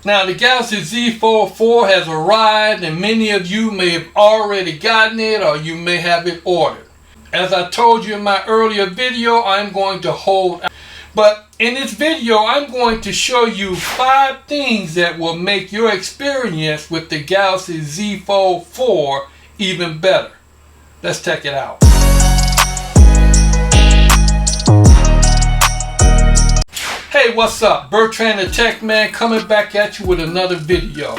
Now the Galaxy Z Fold 4 has arrived, and many of you may have already gotten it, or you may have it ordered. As I told you in my earlier video, I'm going to hold out. But in this video, I'm going to show you 5 things that will make your experience with the Galaxy Z Fold 4 even better. Let's check it out. Hey, what's up? Bertrand the Tech Man coming back at you with another video.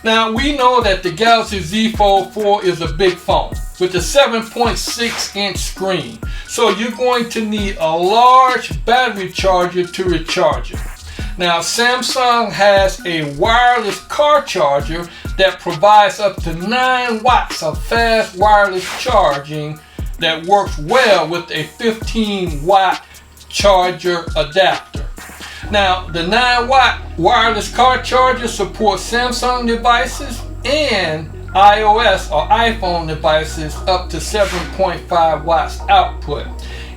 Now, we know that the Galaxy Z Fold 4 is a big phone with a 7.6-inch screen. So you're going to need a large battery charger to recharge it. Now, Samsung has a wireless car charger that provides up to 9 watts of fast wireless charging that works well with a 15-watt charger adapter. Now, the 9-watt wireless car charger supports Samsung devices and iOS or iPhone devices up to 7.5 watts output,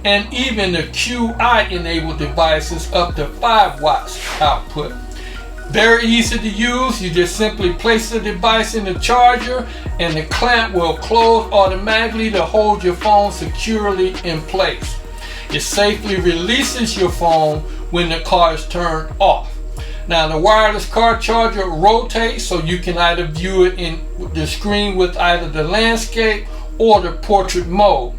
and even the QI enabled devices up to 5 watts output. Very easy to use. You just simply place the device in the charger and the clamp will close automatically to hold your phone securely in place. It safely releases your phone when the car is turned off. Now, the wireless car charger rotates so you can either view it in the screen with either the landscape or the portrait mode,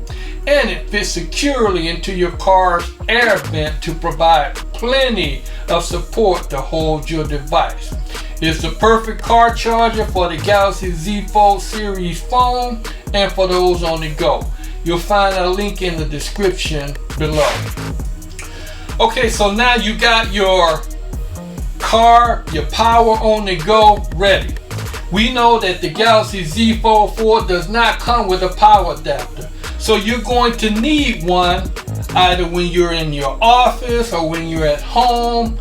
and it fits securely into your car's air vent to provide plenty of support to hold your device. It's the perfect car charger for the Galaxy Z Fold series phone and for those on the go. You'll find a link in the description below. Okay, so now you got your car, your power on the go ready. We know that the Galaxy Z Fold 4 does not come with a power adapter. So you're going to need one either when you're in your office or when you're at home.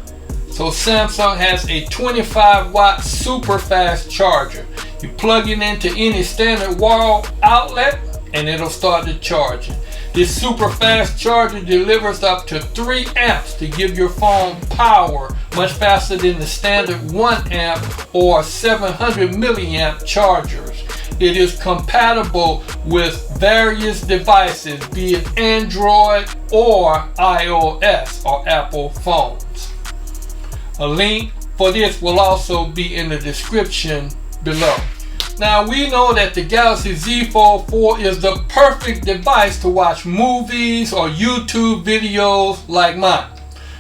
So Samsung has a 25-watt super fast charger. You plug it into any standard wall outlet and it'll start to charge it. This super fast charger delivers up to 3 amps to give your phone power much faster than the standard 1 amp or 700 milliamp chargers. It is compatible with various devices, be it Android or iOS or Apple phones. A link for this will also be in the description below. Now, we know that the Galaxy Z Fold 4 is the perfect device to watch movies or YouTube videos like mine.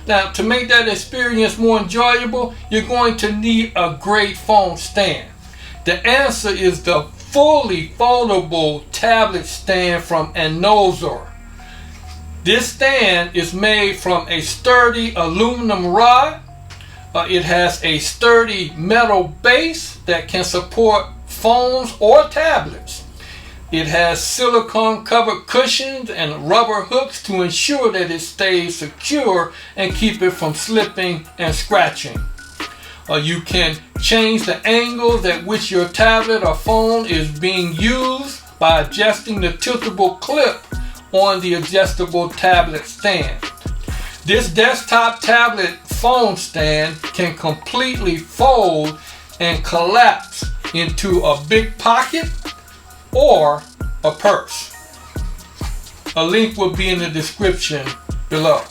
Now, to make that experience more enjoyable, you're going to need a great phone stand. The answer is the fully foldable tablet stand from Anozer. This stand is made from a sturdy aluminum rod. It has a sturdy metal base that can support phones or tablets. It has silicone covered cushions and rubber hooks to ensure that it stays secure and keep it from slipping and scratching. You can change the angles at which your tablet or phone is being used by adjusting the tiltable clip on the adjustable tablet stand. This desktop tablet phone stand can completely fold and collapse into a big pocket or a purse. A link will be in the description below.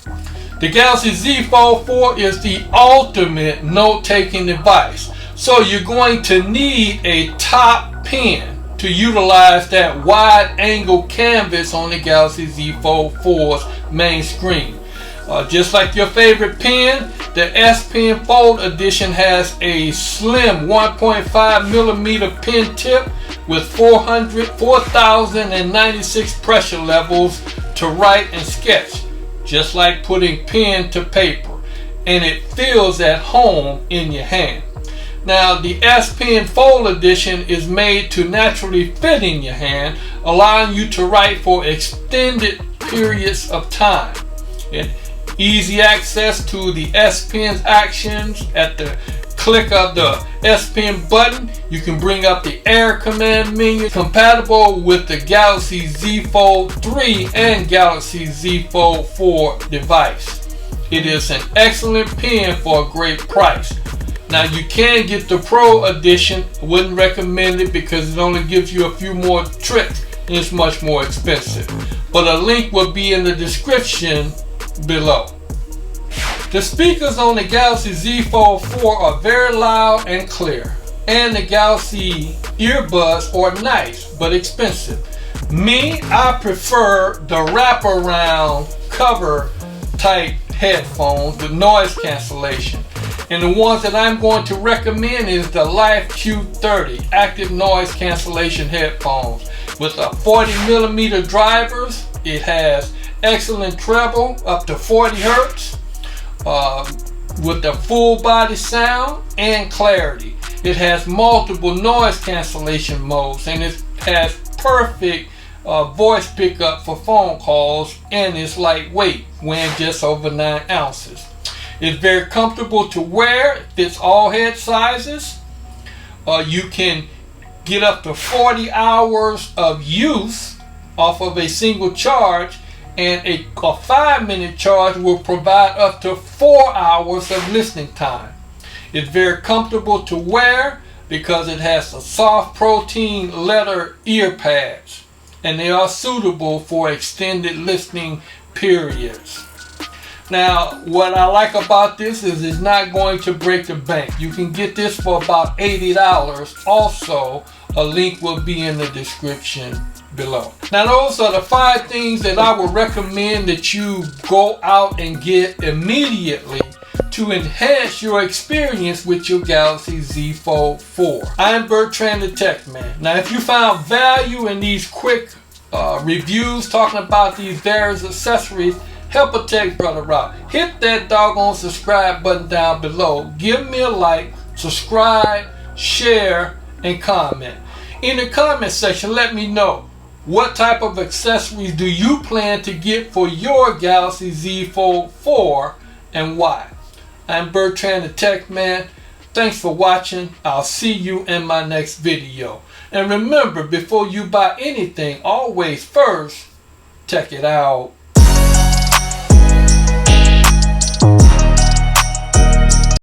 The Galaxy Z Fold 4 is the ultimate note-taking device. So you're going to need a top pen to utilize that wide-angle canvas on the Galaxy Z Fold 4's main screen. Just like your favorite pen, the S Pen Fold Edition has a slim 1.5 millimeter pen tip with 4,096 pressure levels to write and sketch, just like putting pen to paper, and it feels at home in your hand. Now, the S Pen Fold Edition is made to naturally fit in your hand, allowing you to write for extended periods of time. Easy access to the S Pen's actions. At the click of the S Pen button, you can bring up the Air command menu, compatible with the Galaxy Z Fold 3 and Galaxy Z Fold 4 device. It is an excellent pen for a great price. Now you can get the Pro edition. I wouldn't recommend it because it only gives you a few more tricks and it's much more expensive. But a link will be in the description below. The speakers on the Galaxy Z Fold 4 are very loud and clear, and the Galaxy earbuds are nice but expensive. Me, I prefer the wraparound cover type headphones with noise cancellation, and the ones that I'm going to recommend is the Life Q30 active noise cancellation headphones with a 40mm drivers. It has excellent treble up to 40 Hertz. With the full body sound and clarity. It has multiple noise cancellation modes, and it has perfect voice pickup for phone calls, and it's lightweight, weighing just over 9 ounces. It's very comfortable to wear, it fits all head sizes. You can get up to 40 hours of use off of a single charge, and a 5-minute charge will provide up to 4 hours of listening time. It's very comfortable to wear because it has a soft protein leather ear pads, and they are suitable for extended listening periods. Now, what I like about this is it's not going to break the bank. You can get this for about $80. Also, a link will be in the description below. Now, those are the 5 things that I would recommend that you go out and get immediately to enhance your experience with your Galaxy Z Fold 4. I'm Bertrand the Tech Man. Now, if you found value in these quick reviews talking about these various accessories, help a tech brother out. Hit that doggone subscribe button down below. Give me a like, subscribe, share, and comment. In the comment section, let me know what type of accessories do you plan to get for your Galaxy Z Fold 4 and why. I'm Bertrand the Tech Man. Thanks for watching. I'll see you in my next video. And remember, before you buy anything, always first check it out.